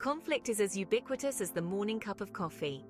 Conflict is as ubiquitous as the morning cup of coffee.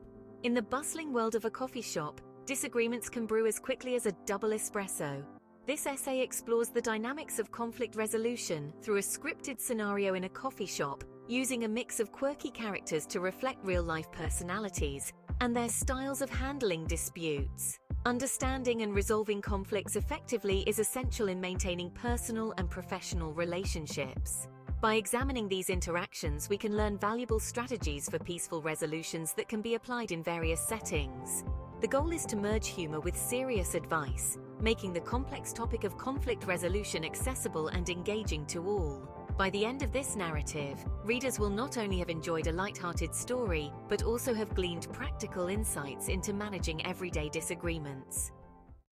In the bustling world of a coffee shop, disagreements can brew as quickly as a double espresso. This essay explores the dynamics of conflict resolution through a scripted scenario in a coffee shop, using a mix of quirky characters to reflect real-life personalities and their styles of handling disputes. Understanding and resolving conflicts effectively is essential in maintaining personal and professional relationships. By examining these interactions, we can learn valuable strategies for peaceful resolutions that can be applied in various settings. The goal is to merge humor with serious advice, making the complex topic of conflict resolution accessible and engaging to all. By the end of this narrative, readers will not only have enjoyed a light-hearted story, but also have gleaned practical insights into managing everyday disagreements.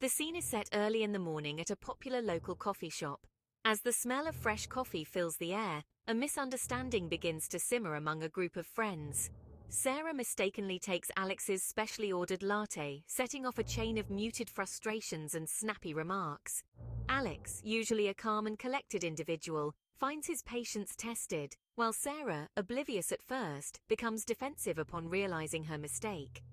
The scene is set early in the morning at a popular local coffee shop. As the smell of fresh coffee fills the air, a misunderstanding begins to simmer among a group of friends. Sarah mistakenly takes Alex's specially ordered latte, setting off a chain of muted frustrations and snappy remarks. Alex, usually a calm and collected individual, finds his patience tested, while Sarah, oblivious at first, becomes defensive upon realizing her mistake.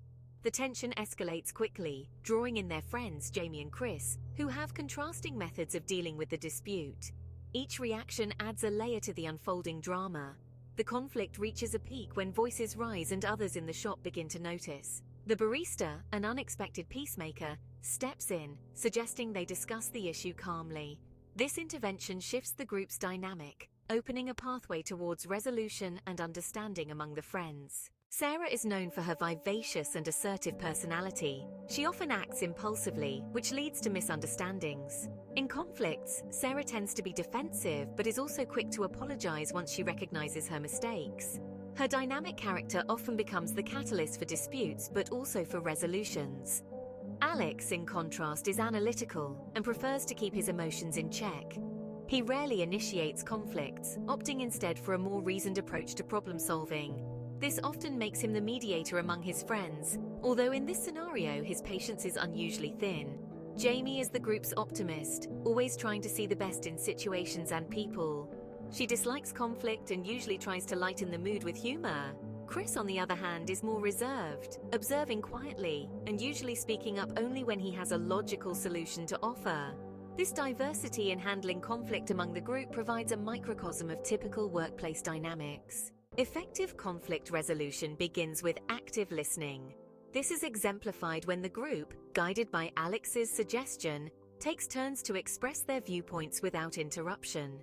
The tension escalates quickly, drawing in their friends Jamie and Chris, who have contrasting methods of dealing with the dispute. Each reaction adds a layer to the unfolding drama. The conflict reaches a peak when voices rise and others in the shop begin to notice. The barista, an unexpected peacemaker, steps in, suggesting they discuss the issue calmly. This intervention shifts the group's dynamic, opening a pathway towards resolution and understanding among the friends. Sarah is known for her vivacious and assertive personality. She often acts impulsively, which leads to misunderstandings. In conflicts, Sarah tends to be defensive but is also quick to apologize once she recognizes her mistakes. Her dynamic character often becomes the catalyst for disputes but also for resolutions. Alex, in contrast, is analytical and prefers to keep his emotions in check. He rarely initiates conflicts, opting instead for a more reasoned approach to problem solving. This often makes him the mediator among his friends, although in this scenario his patience is unusually thin. Jamie is the group's optimist, always trying to see the best in situations and people. She dislikes conflict and usually tries to lighten the mood with humor. Chris, on the other hand, is more reserved, observing quietly, and usually speaking up only when he has a logical solution to offer. This diversity in handling conflict among the group provides a microcosm of typical workplace dynamics. Effective conflict resolution begins with active listening. This is exemplified when the group, guided by Alex's suggestion, takes turns to express their viewpoints without interruption.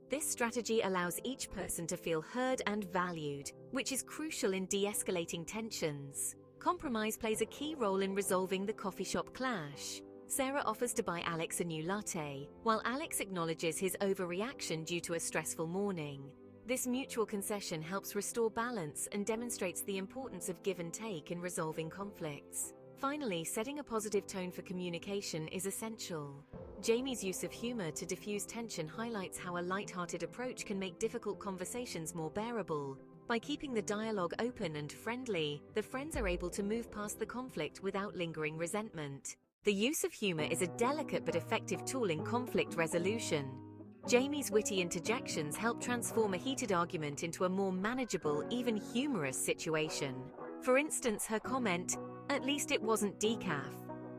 This strategy allows each person to feel heard and valued, which is crucial in de-escalating tensions. Compromise plays a key role in resolving the coffee shop clash. Sarah offers to buy Alex a new latte, while Alex acknowledges his overreaction due to a stressful morning. This mutual concession helps restore balance and demonstrates the importance of give and take in resolving conflicts. Finally, setting a positive tone for communication is essential. Jamie's use of humor to diffuse tension highlights how a light-hearted approach can make difficult conversations more bearable. By keeping the dialogue open and friendly, the friends are able to move past the conflict without lingering resentment. The use of humor is a delicate but effective tool in conflict resolution. Jamie's witty interjections help transform a heated argument into a more manageable, even humorous situation. For instance, her comment, "At least it wasn't decaf,"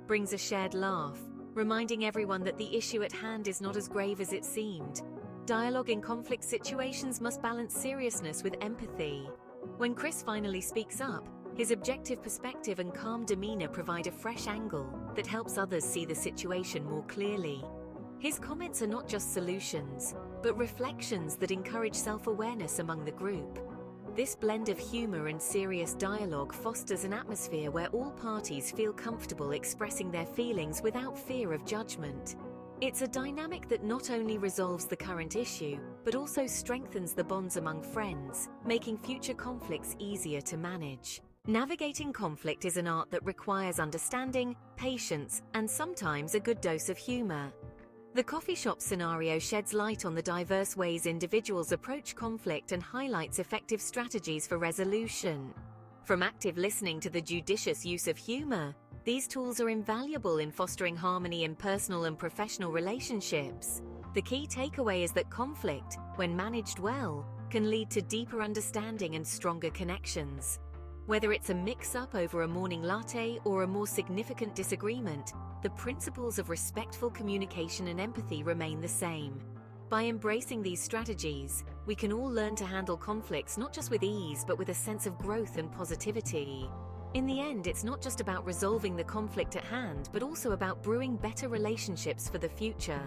brings a shared laugh, reminding everyone that the issue at hand is not as grave as it seemed. Dialogue in conflict situations must balance seriousness with empathy. When Chris finally speaks up, his objective perspective and calm demeanor provide a fresh angle that helps others see the situation more clearly. His comments are not just solutions, but reflections that encourage self-awareness among the group. This blend of humor and serious dialogue fosters an atmosphere where all parties feel comfortable expressing their feelings without fear of judgment. It's a dynamic that not only resolves the current issue, but also strengthens the bonds among friends, making future conflicts easier to manage. Navigating conflict is an art that requires understanding, patience, and sometimes a good dose of humor. The coffee shop scenario sheds light on the diverse ways individuals approach conflict and highlights effective strategies for resolution. From active listening to the judicious use of humor, these tools are invaluable in fostering harmony in personal and professional relationships. The key takeaway is that conflict, when managed well, can lead to deeper understanding and stronger connections. Whether it's a mix-up over a morning latte or a more significant disagreement, the principles of respectful communication and empathy remain the same. By embracing these strategies, we can all learn to handle conflicts not just with ease but with a sense of growth and positivity. In the end, it's not just about resolving the conflict at hand, but also about brewing better relationships for the future.